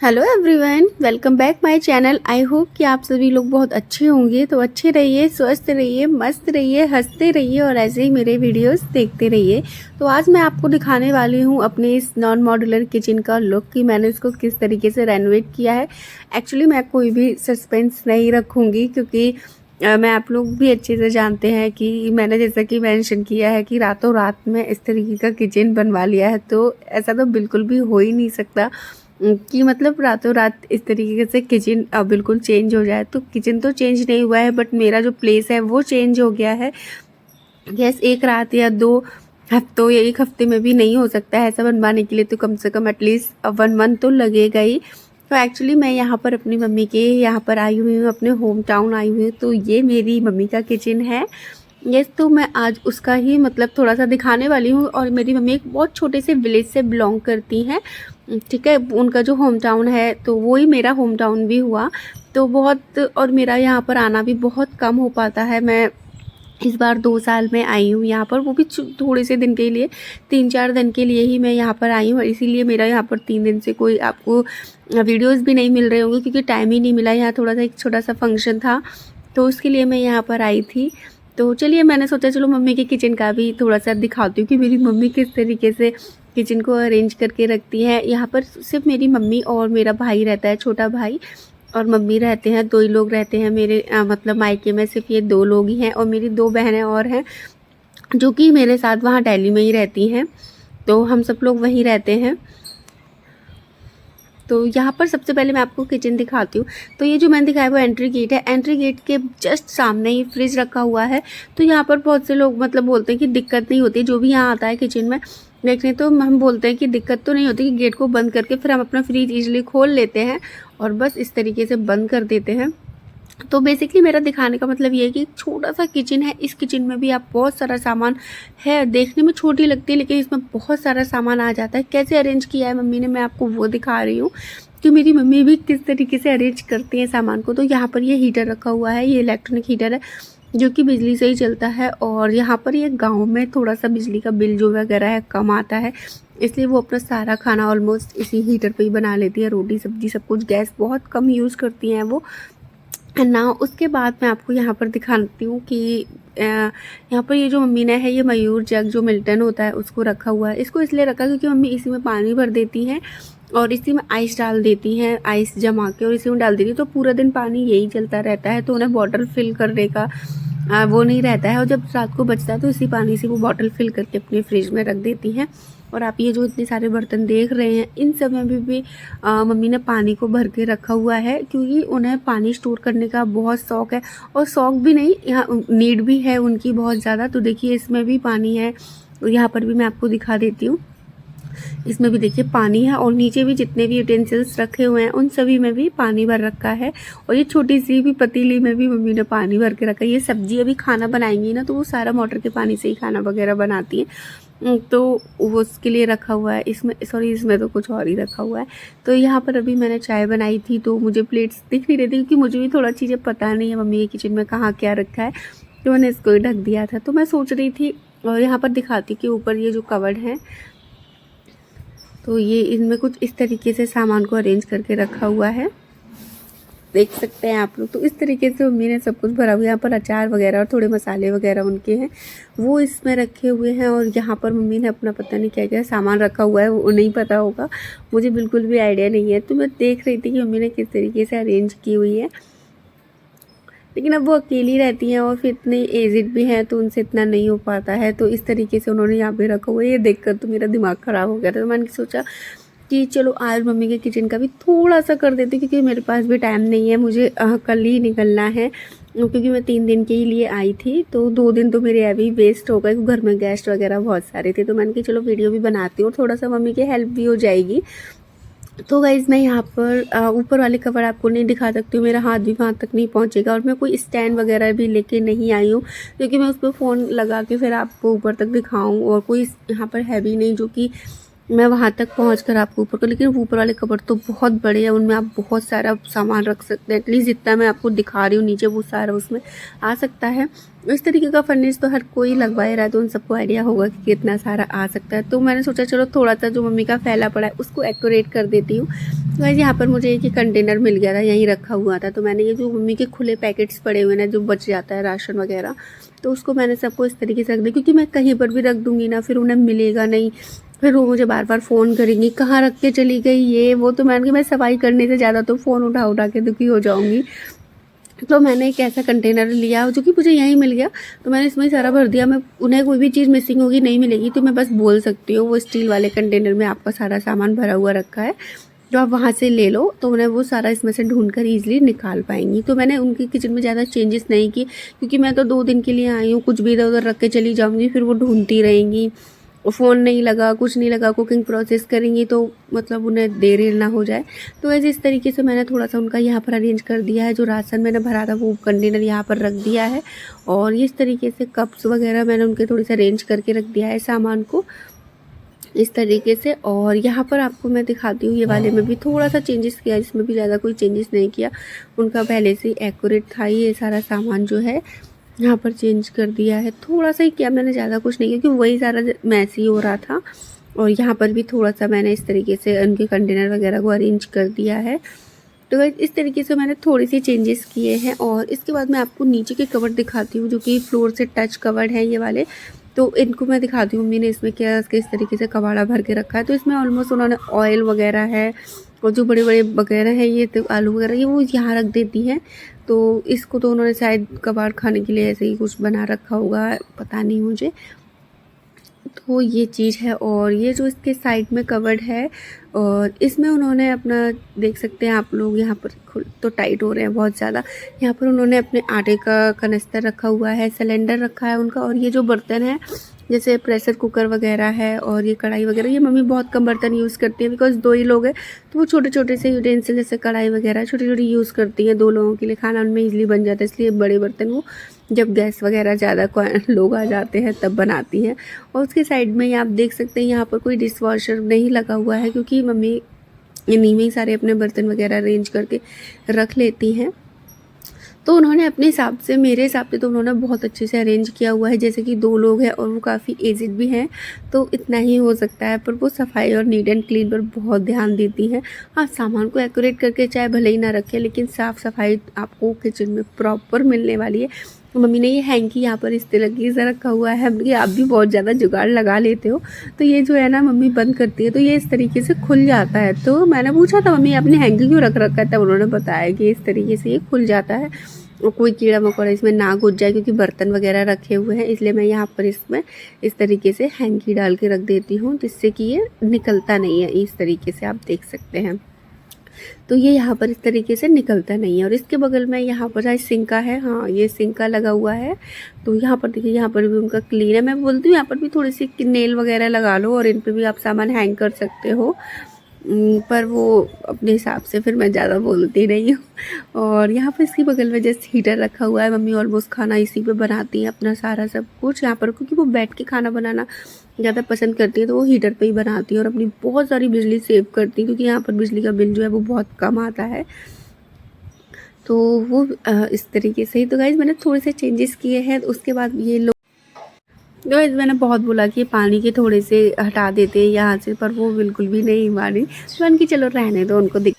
Hello everyone, welcome back my channel. I hope कि आप सभी लोग बहुत अच्छे होंगे। तो अच्छे रहिए, स्वस्थ रहिए, मस्त रहिए, हंसते रहिए और ऐसे ही मेरे वीडियोस देखते रहिए। तो आज मैं आपको दिखाने वाली हूँ अपने इस नॉन मॉड्यूलर किचन का लुक कि मैंने इसको किस तरीके से रेनोवेट किया है। एक्चुअली मैं कोई भी सस्पेंस नहीं रखूँगी क्योंकि मैं आप लोग भी अच्छे से जानते हैं कि मैंने जैसा कि मेंशन किया है कि रातों रात में इस तरीके का किचन बनवा लिया है। तो ऐसा तो बिल्कुल भी हो ही नहीं सकता कि मतलब रातों रात इस तरीके से किचन बिल्कुल चेंज हो जाए। तो किचन तो चेंज नहीं हुआ है बट मेरा जो प्लेस है वो चेंज हो गया है। यस, एक रात या 2 हफ्तों या 1 हफ्ते में भी नहीं हो सकता है ऐसा बनवाने के लिए। तो कम से कम एटलीस्ट 1 मंथ तो लगेगा ही। तो एक्चुअली मैं यहाँ पर अपनी मम्मी के यहाँ पर आई हुई हूँ, अपने होम टाउन आई हुई हूँ। तो ये मेरी मम्मी का किचन है। यस, तो मैं आज उसका ही मतलब थोड़ा सा दिखाने वाली हूँ। और मेरी मम्मी एक बहुत छोटे से विलेज से बिलोंग करती हैं, ठीक है। उनका जो होम टाउन है तो वो ही मेरा होम टाउन भी हुआ। तो बहुत, और मेरा यहाँ पर आना भी बहुत कम हो पाता है। मैं इस बार 2 साल में आई हूँ यहाँ पर, वो भी थोड़े से दिन के लिए, 3-4 दिन के लिए ही मैं यहाँ पर आई हूँ। इसीलिए मेरा यहाँ पर 3 दिन से कोई आपको वीडियोस भी नहीं मिल रहे होंगे क्योंकि टाइम ही नहीं मिला। यहाँ थोड़ा सा एक छोटा सा फंक्शन था तो उसके लिए मैं यहाँ पर आई थी। तो चलिए, मैंने सोचा चलो मम्मी के किचन का भी थोड़ा सा दिखाती हूँ कि मेरी मम्मी किस तरीके से किचन को अरेंज करके रखती है। यहाँ पर सिर्फ मेरी मम्मी और मेरा भाई रहता है, छोटा भाई, और मम्मी रहते हैं। 2 ही लोग रहते हैं मेरे मतलब मायके में, सिर्फ ये 2 लोग ही हैं। और मेरी 2 बहनें और हैं जो कि मेरे साथ वहाँ दिल्ली में ही रहती हैं। तो हम सब लोग वहीं रहते हैं। तो यहाँ पर सबसे पहले मैं आपको किचन दिखाती हूँ। तो ये जो मैंने दिखाया वो एंट्री गेट है। एंट्री गेट के जस्ट सामने ही फ्रिज रखा हुआ है। तो यहाँ पर बहुत से लोग मतलब बोलते हैं कि दिक्कत नहीं होती, जो भी यहाँ आता है किचन में देखने, तो हम बोलते हैं कि दिक्कत तो नहीं होती, कि गेट को बंद करके फिर हम अपना फ्रिज ईजिली खोल लेते हैं और बस इस तरीके से बंद कर देते हैं। तो बेसिकली मेरा दिखाने का मतलब ये है कि एक छोटा सा किचन है। इस किचन में भी आप बहुत सारा सामान है, देखने में छोटी लगती है लेकिन इसमें बहुत सारा सामान आ जाता है। कैसे अरेंज किया है मम्मी ने, मैं आपको वो दिखा रही हूँ कि मेरी मम्मी भी किस तरीके से अरेंज करती हैं सामान को। तो यहाँ पर ये हीटर रखा हुआ है, ये इलेक्ट्रॉनिक हीटर है जो कि बिजली से ही चलता है। और यहाँ पर ये गाँव में थोड़ा सा बिजली का बिल जो वगैरह है कम आता है, इसलिए वो अपना सारा खाना ऑलमोस्ट इसी हीटर पर ही बना लेती है। रोटी सब्जी सब कुछ गैस बहुत कम यूज़ करती हैं वो ना। उसके बाद मैं आपको यहाँ पर दिखाती हूँ कि यहाँ पर ये जो मम्मी ने है, ये मयूर जग जो मिल्टन होता है उसको रखा हुआ है। इसको इसलिए रखा क्योंकि मम्मी इसी में पानी भर देती हैं और इसी में आइस डाल देती हैं, आइस जमा के और इसी में डाल देती है। तो पूरा दिन पानी यही चलता रहता है, तो उन्हें बॉटल फिल करने का वो नहीं रहता है। और जब रात को बचता है तो इसी पानी से वो बॉटल फिल करके अपने फ्रिज में रख देती हैं। और आप ये जो इतने सारे बर्तन देख रहे हैं, इन सब में भी मम्मी ने पानी को भर के रखा हुआ है क्योंकि उन्हें पानी स्टोर करने का बहुत शौक़ है। और शौक़ भी नहीं, यहाँ नीड भी है उनकी बहुत ज़्यादा। तो देखिए इसमें भी पानी है, और यहाँ पर भी मैं आपको दिखा देती हूँ, इसमें भी देखिए पानी है। और नीचे भी जितने भी यूटेंसिल्स रखे हुए हैं उन सभी में भी पानी भर रखा है। और ये छोटी सी भी पतीली में भी मम्मी ने पानी भर के रखा है। ये सब्जी अभी खाना बनाएंगी ना, तो वो सारा मोटर के पानी से ही खाना वगैरह बनाती हैं। तो वो उसके लिए रखा हुआ है। इसमें सॉरी, इसमें तो कुछ और ही रखा हुआ है। तो यहाँ पर अभी मैंने चाय बनाई थी तो मुझे प्लेट्स दिख नहीं रही थी क्योंकि मुझे भी थोड़ा चीज़ें पता नहीं है मम्मी के किचन में कहाँ क्या रखा है, तो मैंने इसको ही ढक दिया था। तो मैं सोच रही थी, और यहाँ पर दिखाती कि ऊपर ये जो कवर्ड है, तो ये इनमें कुछ इस तरीके से सामान को अरेंज करके रखा हुआ है, देख सकते हैं आप लोग। तो इस तरीके से मम्मी ने सब कुछ भरा हुआ है। यहाँ पर अचार वगैरह और थोड़े मसाले वगैरह उनके हैं वो इसमें रखे हुए हैं। और यहाँ पर मम्मी ने अपना पता नहीं क्या क्या सामान रखा हुआ है, वो नहीं पता होगा, मुझे बिल्कुल भी आइडिया नहीं है। तो मैं देख रही थी कि मम्मी ने किस तरीके से अरेंज की हुई है। लेकिन अब वो अकेली रहती हैं और फिर इतनी एजिड भी हैं तो उनसे इतना नहीं हो पाता है। तो इस तरीके से उन्होंने यहाँ पे रखा हुआ है। ये देखकर तो मेरा दिमाग ख़राब हो गया था। तो मैंने सोचा कि चलो आज मम्मी के किचन का भी थोड़ा सा कर देती क्योंकि मेरे पास भी टाइम नहीं है, मुझे कल ही निकलना है क्योंकि मैं 3 दिन के लिए आई थी। तो 2 दिन तो मेरे अभी वेस्ट हो गए, घर में गेस्ट वगैरह बहुत सारे थे। तो मैंने कहा चलो वीडियो भी बनाती हूँ और थोड़ा सा मम्मी की हेल्प भी हो जाएगी। तो गाइज़ मैं यहाँ पर ऊपर वाले कवर आपको नहीं दिखा सकती हूँ, मेरा हाथ भी वहाँ तक नहीं पहुँचेगा। और मैं कोई स्टैंड वगैरह भी लेके नहीं आई हूँ क्योंकि मैं उस पर फ़ोन लगा के फिर आपको ऊपर तक दिखाऊँ, और कोई यहाँ पर है भी नहीं जो कि मैं वहाँ तक पहुँच कर आपको ऊपर को, लेकिन ऊपर वाले कबर्ड तो बहुत बड़े हैं, उनमें आप बहुत सारा सामान रख सकते हैं। एटलीस्ट जितना मैं आपको दिखा रही हूँ नीचे वो सारा उसमें आ सकता है। इस तरीके का फर्निश तो हर कोई लगवा ही रहा है, तो उन सबको आइडिया होगा कि कितना सारा आ सकता है। तो मैंने सोचा चलो थोड़ा सा जो मम्मी का फैला पड़ा है उसको एक्यूरेट कर देती हूँ। तो वैसे यहाँ पर मुझे एक ही कंटेनर मिल गया था, यहीं रखा हुआ था। तो मैंने ये जो मम्मी के खुले पैकेट्स पड़े हुए ना, जो बच जाता है राशन वगैरह, तो उसको मैंने सबको इस तरीके से रख दिया, क्योंकि मैं कहीं पर भी रख दूँगी ना फिर उन्हें मिलेगा नहीं, फिर वो मुझे बार बार फ़ोन करेंगी कहाँ रख के चली गई ये वो। तो मैंने कहा मैं सफाई करने से ज़्यादा तो फ़ोन उठा उठा के दुखी हो जाऊँगी। तो मैंने एक ऐसा कंटेनर लिया जो कि मुझे यहीं मिल गया, तो मैंने इसमें ही सारा भर दिया। मैं उन्हें कोई भी चीज़ मिसिंग होगी, नहीं मिलेगी, तो मैं बस बोल सकती हूँ वो स्टील वाले कंटेनर में आपका सारा सामान भरा हुआ रखा है, जो आप वहाँ से ले लो। तो उन्हें वो सारा इसमें से ढूंढ कर ईजिली निकाल पाएंगी। तो मैंने उनकी किचन में ज़्यादा चेंजेस नहीं की, क्योंकि मैं तो 2 दिन के लिए आई हूँ, कुछ भी इधर उधर रख के चली जाऊँगी, फिर वो ढूंढती रहेंगी, फ़ोन नहीं लगा, कुछ नहीं लगा, कुकिंग प्रोसेस करेंगी तो मतलब उन्हें देरी ना हो जाए। तो ऐसे इस तरीके से मैंने थोड़ा-सा उनका यहाँ पर अरेंज कर दिया है। जो राशन मैंने भरा था वो कंटेनर यहाँ पर रख दिया है, और इस तरीके से कप्स वगैरह मैंने उनके थोड़े से अरेंज करके रख दिया है सामान को इस तरीके से। और यहाँ पर आपको मैं दिखाती हूँ, ये वाले में भी थोड़ा-सा चेंजेस किया, इसमें भी ज़्यादा कोई चेंजेस नहीं किया। उनका पहले से ही एक्यूरेट था, ये सारा सामान जो है यहाँ पर चेंज कर दिया है। थोड़ा-सा ही किया मैंने, ज़्यादा कुछ नहीं किया, क्योंकि वही सारा मैसी हो रहा था। और यहाँ पर भी थोड़ा-सा मैंने इस तरीके से उनके कंटेनर वगैरह को अरेंज कर दिया है। तो गाइस इस तरीके से मैंने थोड़ी-सी चेंजेस किए हैं। और इसके बाद मैं आपको नीचे के कबर्ड दिखाती हूँ, जो कि फ्लोर से टच कबर्ड है ये वाले। तो इनको मैं दिखाती हूँ मम्मी ने इसमें क्या किस तरीके से कबाड़ा भर के रखा है। तो इसमें ऑलमोस्ट उन्होंने ऑयल वगैरह है, और जो बड़े-बड़े वगैरह है, ये तो आलू वगैरह ये वो यहाँ रख देती हैं। तो इसको तो उन्होंने शायद कबाड़ खाने के लिए ऐसे ही कुछ बना रखा होगा, पता नहीं मुझे। तो ये चीज़ है। और ये जो इसके साइड में कवर्ड है, और इसमें उन्होंने अपना, देख सकते हैं आप लोग, यहाँ पर खुल तो टाइट हो रहे हैं बहुत ज़्यादा। यहाँ पर उन्होंने अपने आटे का कनस्तर रखा हुआ है, सिलेंडर रखा है उनका। और ये जो बर्तन है, जैसे प्रेशर कुकर वगैरह है और ये कढ़ाई वगैरह, ये मम्मी बहुत कम बर्तन यूज़ करती है, बिकॉज़ 2 ही लोग हैं। तो वो छोटे-छोटे से यूटेंसिल जैसे कढ़ाई वगैरह छोटी-छोटी यूज़ करती हैं, 2 लोगों के लिए खाना उनमें ईज़िली बन जाता है। इसलिए बड़े बर्तन वो जब गैस वगैरह ज़्यादा लोग आ जाते हैं तब बनाती हैं। और उसके साइड में ही आप देख सकते हैं, यहाँ पर कोई डिश वॉशर नहीं लगा हुआ है, क्योंकि मम्मी इन्हीं में ही सारे अपने बर्तन वगैरह अरेंज करके रख लेती हैं। तो उन्होंने अपने हिसाब से, मेरे हिसाब से तो उन्होंने बहुत अच्छे से अरेंज किया हुआ है। जैसे कि 2 लोग हैं और वो काफ़ी एजिड भी हैं, तो इतना ही हो सकता है, पर वो सफाई और नीट एंड क्लीन पर बहुत ध्यान देती हैं। हाँ, सामान को एक्यूरेट करके चाहे भले ही ना रखें, लेकिन साफ़ सफाई आपको किचन में प्रॉपर मिलने वाली है। मम्मी ने ये हैंकी यहाँ पर इस तरीके से रखा हुआ है, कि आप भी बहुत ज़्यादा जुगाड़ लगा लेते हो। तो ये जो है ना मम्मी बंद करती है तो ये इस तरीके से खुल जाता है। तो मैंने पूछा था मम्मी आपने हैंकी क्यों रख रखा है, तब उन्होंने बताया कि इस तरीके से ये खुल जाता है और कोई कीड़ा मकोड़ा इसमें ना घुस जाए, क्योंकि बर्तन वगैरह रखे हुए हैं, इसलिए मैं यहाँ पर इसमें इस तरीके से हैंकी डाल के रख देती हूँ, जिससे कि ये निकलता नहीं है। इस तरीके से आप देख सकते हैं, तो ये यहाँ पर इस तरीके से निकलता नहीं है। और इसके बगल में यहाँ पर शायद सिंका है, हाँ ये सिंका लगा हुआ है। तो यहाँ पर देखिए, यहाँ पर भी उनका क्लीन है। मैं बोलती हूँ यहाँ पर भी थोड़ी सी नेल वगैरह लगा लो, और इन पर भी आप सामान हैंग कर सकते हो। पर वो अपने हिसाब से, फिर मैं ज़्यादा बोलती नहीं हूँ। और यहाँ पर इसकी बगल में जैसे हीटर रखा हुआ है, मम्मी ऑलमोस्ट खाना इसी पे बनाती हैं अपना सारा सब कुछ यहाँ पर, क्योंकि वो बैठ के खाना बनाना ज़्यादा पसंद करती है, तो वो हीटर पे ही बनाती है और अपनी बहुत सारी बिजली सेव करती है, क्योंकि यहाँ पर बिजली का बिल जो है वो बहुत कम आता है। तो वो इस तरीके से ही। तो गाइज़ मैंने थोड़े से चेंजेस किए हैं। उसके बाद ये लोग, गाइस मैंने बहुत बोला कि पानी के थोड़े से हटा देते हैं यहाँ से, पर वो बिल्कुल भी नहीं मानी। तो मैंने कि चलो रहने दो, उनको दिख